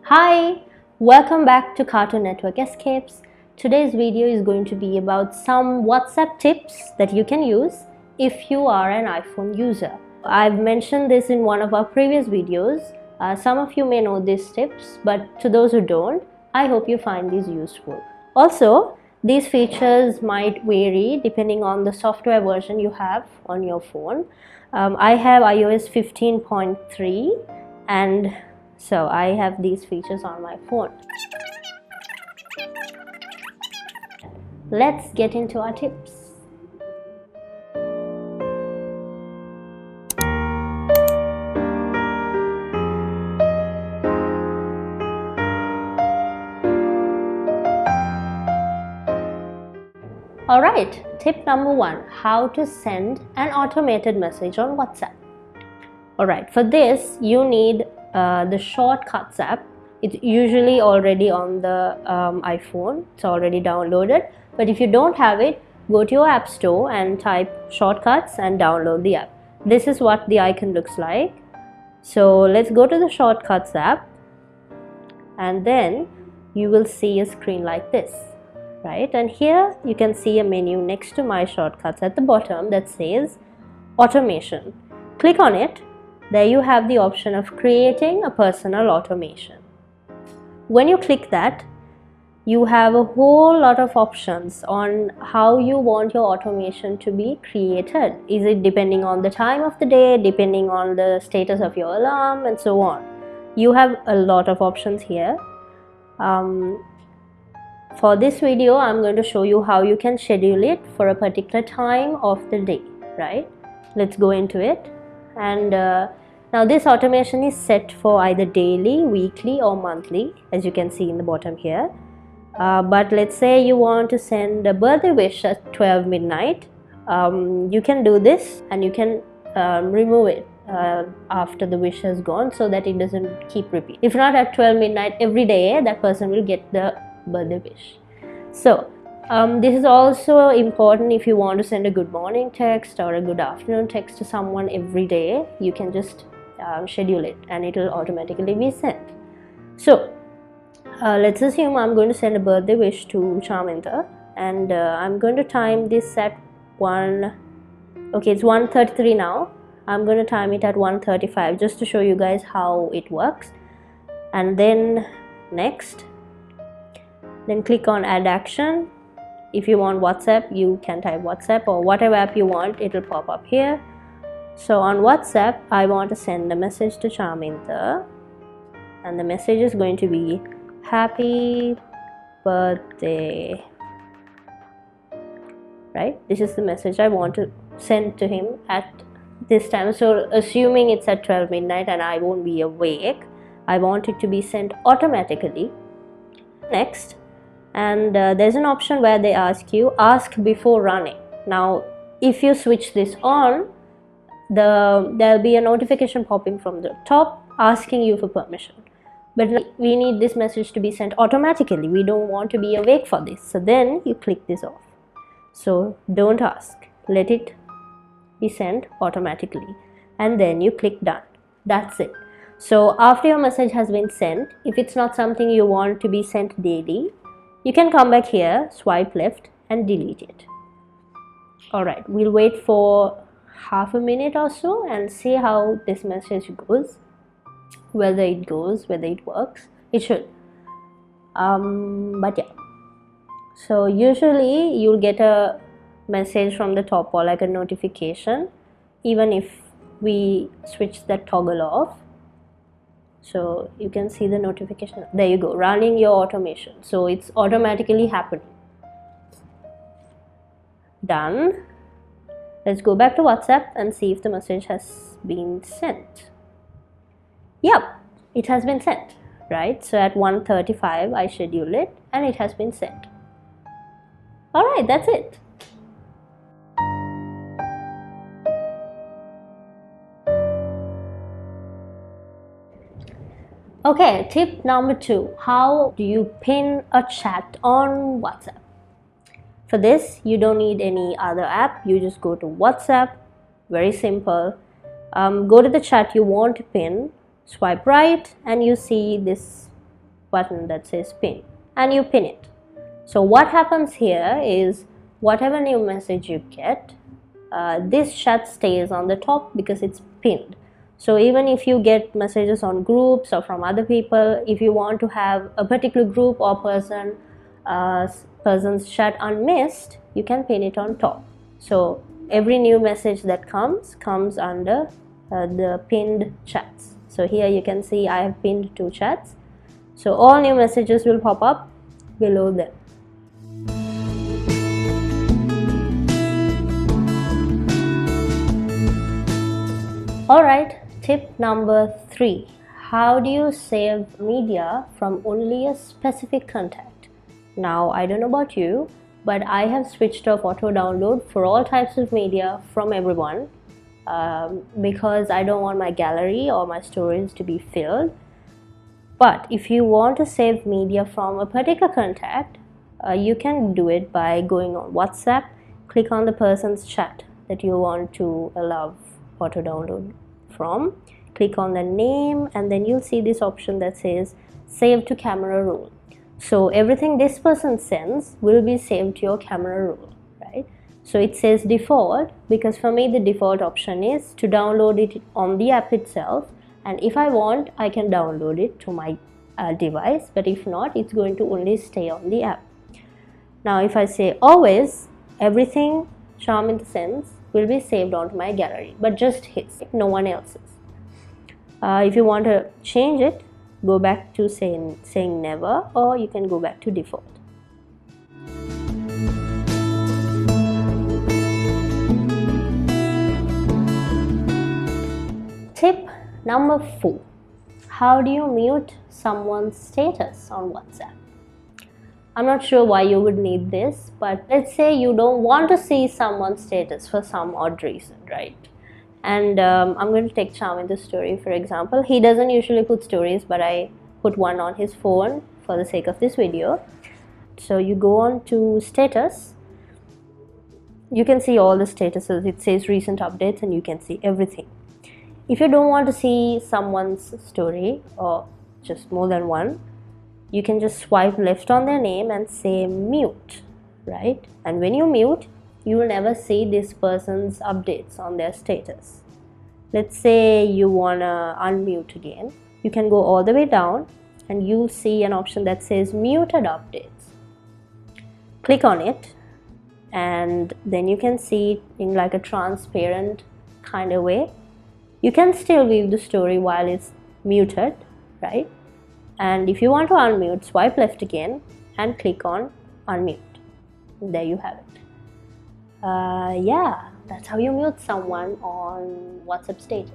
Hi, welcome back to Cartoon Network Escapes. Today's video is going to be about some WhatsApp tips that you can use if you are an iPhone user. I've mentioned this in one of our previous videos. Some of you may know these tips, but to those who don't, I hope you find these useful. Also, these features might vary depending on the software version you have on your phone. I have iOS 15.3 and so I have these features on my phone. Let's get into our tips. Alright, tip number 1, how to send an automated message on WhatsApp. Alright, for this you need the Shortcuts app. It's usually already on the iPhone, it's already downloaded, but if you don't have it, go to your app store and type Shortcuts and download the app. This is what the icon looks like. So let's go to the Shortcuts app, and then you will see a screen like this, right? And here you can see a menu next to My Shortcuts at the bottom that says Automation. Click on it. There you have the option of creating a personal automation. When you click that, you have a whole lot of options on how you want your automation to be created. Is it depending on the time of the day, depending on the status of your alarm, and so on. You have a lot of options here. For this video, I'm going to show you how you can schedule it for a particular time of the day, right? Let's go into it. And now this automation is set for either daily, weekly or monthly, as you can see in the bottom here. But let's say you want to send a birthday wish at 12 midnight. You can do this and you can remove it after the wish has gone so that it doesn't keep repeating. If not at 12 midnight every day, that person will get the birthday wish. So this is also important if you want to send a good morning text or a good afternoon text to someone every day. You can just schedule it and it will automatically be sent. So let's assume I'm going to send a birthday wish to Charminta, and I'm going to time this at it's 1:33 now. I'm going to time it at 1:35 just to show you guys how it works. And then next, then click on add action. If you want WhatsApp, you can type WhatsApp or whatever app you want, it will pop up here. So on WhatsApp, I want to send a message to Charminta, and the message is going to be happy birthday, right? This is the message I want to send to him at this time. So assuming it's at 12 midnight and I won't be awake, I want it to be sent automatically. Next, and there's an option where they ask you ask before running. Now if you switch this on, there'll be a notification popping from the top asking you for permission, but we need this message to be sent automatically. We don't want to be awake for this, so then you click this off. So don't ask, let it be sent automatically, and then you click done. That's it. So after your message has been sent, if it's not something you want to be sent daily, you can come back here, swipe left and delete it. Alright, we'll wait for half a minute or so and see how this message goes, whether it works. It should. But yeah, so usually you'll get a message from the top or like a notification, even if we switch that toggle off. So you can see the notification. There you go, running your automation. So it's automatically happening. Done. Let's go back to WhatsApp and see if the message has been sent. Yep, it has been sent, right? So at 1:35 I schedule it and it has been sent. Alright, that's it. Okay, tip number 2, how do you pin a chat on WhatsApp? For this, you don't need any other app. You just go to WhatsApp, very simple. Go to the chat you want to pin, swipe right, and you see this button that says pin, and you pin it. So what happens here is whatever new message you get, this chat stays on the top because it's pinned. So even if you get messages on groups or from other people, if you want to have a particular group or person's chat unmissed, you can pin it on top. So every new message that comes under the pinned chats. So here you can see I have pinned 2 chats. So all new messages will pop up below them. Alright, tip number 3. How do you save media from only a specific contact? Now, I don't know about you, but I have switched off auto download for all types of media from everyone because I don't want my gallery or my storage to be filled. But if you want to save media from a particular contact, you can do it by going on WhatsApp, click on the person's chat that you want to allow auto download from, click on the name, and then you'll see this option that says save to camera roll. So everything this person sends will be saved to your camera roll, right? So it says default because for me the default option is to download it on the app itself, and if I want I can download it to my device, but if not, it's going to only stay on the app. Now if I say always, everything Charmin sends will be saved onto my gallery, but just his, no one else's. If you want to change it, go back to saying never, or you can go back to default. Tip number 4. How do you mute someone's status on WhatsApp? I'm not sure why you would need this, but let's say you don't want to see someone's status for some odd reason, right? And I'm going to take Charmin's story for example. He doesn't usually put stories, but I put one on his phone for the sake of this video. So you go on to status. You can see all the statuses. It says recent updates and you can see everything. If you don't want to see someone's story or just more than one, you can just swipe left on their name and say mute, right? And when you mute, you will never see this person's updates on their status. Let's say you want to unmute again. You can go all the way down and you'll see an option that says muted updates. Click on it and then you can see it in like a transparent kind of way. You can still view the story while it's muted, right? And if you want to unmute, swipe left again and click on unmute. There you have it. Yeah, that's how you mute someone on WhatsApp status.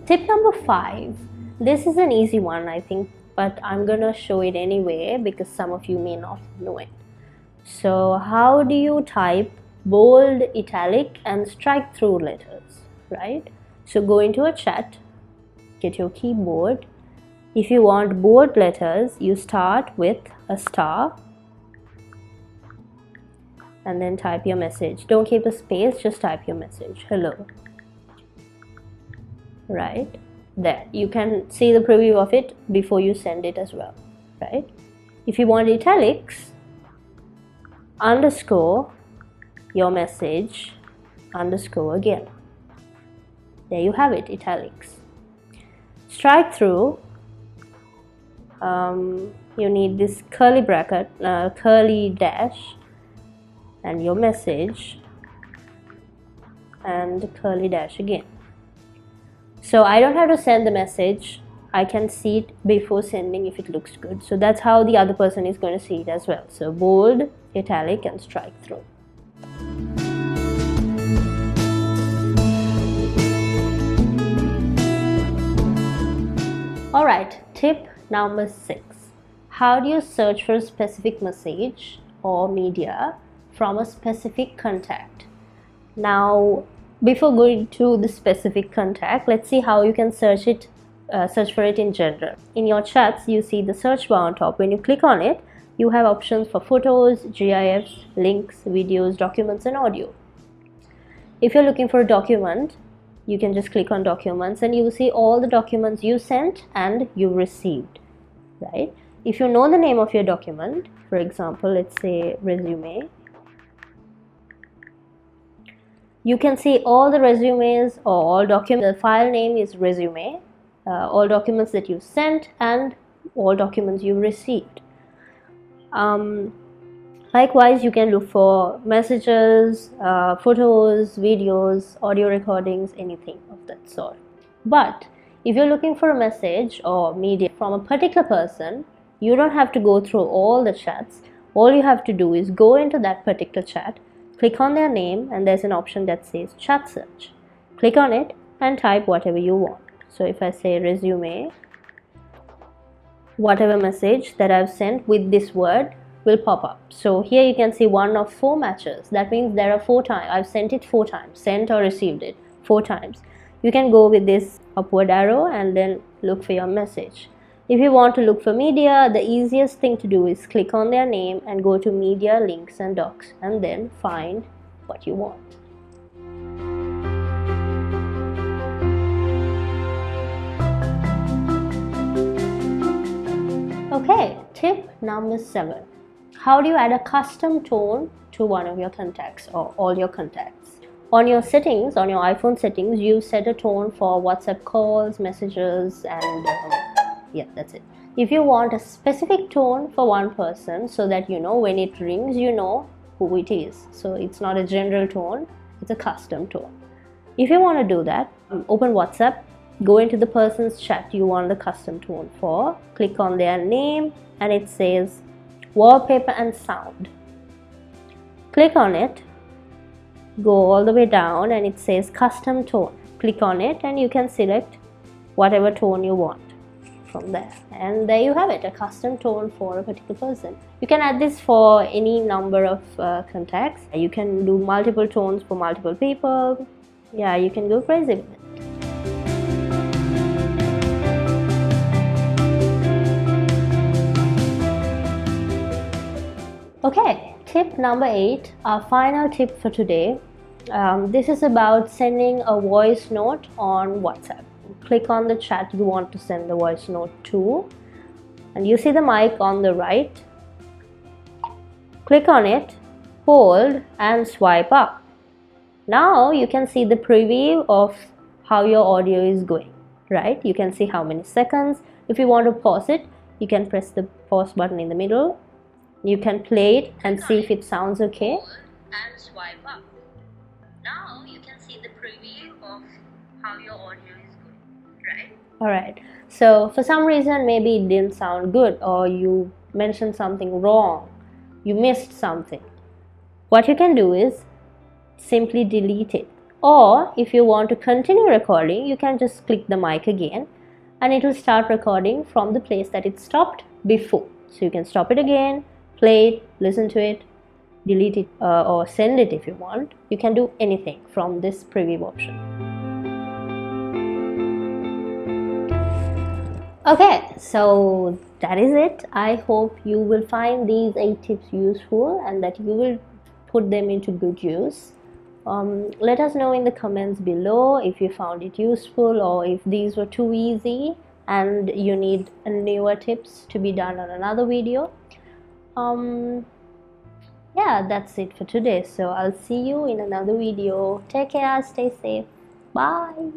Tip number 5. This is an easy one, I think, but I'm gonna show it anyway because some of you may not know it. So how do you type bold, italic and strike through letters, right? So go into a chat, get your keyboard. If you want bold letters, you start with a star and then type your message. Don't keep a space, just type your message, hello, right? There, you can see the preview of it before you send it as well, right? If you want italics, underscore your message, underscore again. There you have it, italics. Strike through, you need this curly bracket, curly dash, and your message, and curly dash again. So I don't have to send the message, I can see it before sending if it looks good. So that's how the other person is going to see it as well. So bold, italic and strike through. Alright, tip number 6. How do you search for a specific message or media from a specific contact? Now, before going to the specific contact, let's see how you can search for it in general. In your chats, you see the search bar on top. When you click on it, you have options for photos, GIFs, links, videos, documents and audio. If you're looking for a document, you can just click on documents and you will see all the documents you sent and you received, right? If you know the name of your document, for example, let's say resume, you can see all the resumes or all documents. The file name is resume, all documents that you sent and all documents you received. Likewise, you can look for messages, photos, videos, audio recordings, anything of that sort. But if you're looking for a message or media from a particular person, you don't have to go through all the chats. All you have to do is go into that particular chat, click on their name, and there's an option that says chat search. Click on it and type whatever you want. So if I say resume, whatever message that I've sent with this word will pop up. So here you can see 1 of 4 matches. That means there are 4 times. I've sent it 4 times, sent or received it 4 times. You can go with this upward arrow and then look for your message. If you want to look for media, the easiest thing to do is click on their name and go to media, links and docs, and then find what you want. Okay, tip number 7. How do you add a custom tone to one of your contacts or all your contacts? On your settings, on your iPhone settings, you set a tone for WhatsApp calls, messages, and yeah, that's it. If you want a specific tone for one person so that you know when it rings, you know who it is. So it's not a general tone, it's a custom tone. If you want to do that, open WhatsApp, go into the person's chat you want the custom tone for, click on their name, and it says wallpaper and sound. Click on it, go all the way down, and it says custom tone. Click on it and you can select whatever tone you want from there, and there you have it, a custom tone for a particular person. You can add this for any number of contacts. You can do multiple tones for multiple people. Yeah, you can go crazy with it. Okay, tip number 8, our final tip for today. This is about sending a voice note on WhatsApp. Click on the chat you want to send the voice note to, and you see the mic on the right. Click on it, hold and swipe up. Now you can see the preview of how your audio is going, right? You can see how many seconds. If you want to pause it, you can press the pause button in the middle. You can play it and see if it sounds okay. And swipe up. Now you can see the preview of how your audio is going, right? Alright, so for some reason maybe it didn't sound good, or you mentioned something wrong, you missed something. What you can do is simply delete it. Or if you want to continue recording, you can just click the mic again and it will start recording from the place that it stopped before. So you can stop it again, play it, listen to it, delete it, or send it if you want. You can do anything from this preview option. Okay, so that is it. I hope you will find these 8 tips useful and that you will put them into good use. Let us know in the comments below if you found it useful or if these were too easy and you need newer tips to be done on another video. Yeah, that's it for today. So I'll see you in another video. Take care, stay safe. Bye.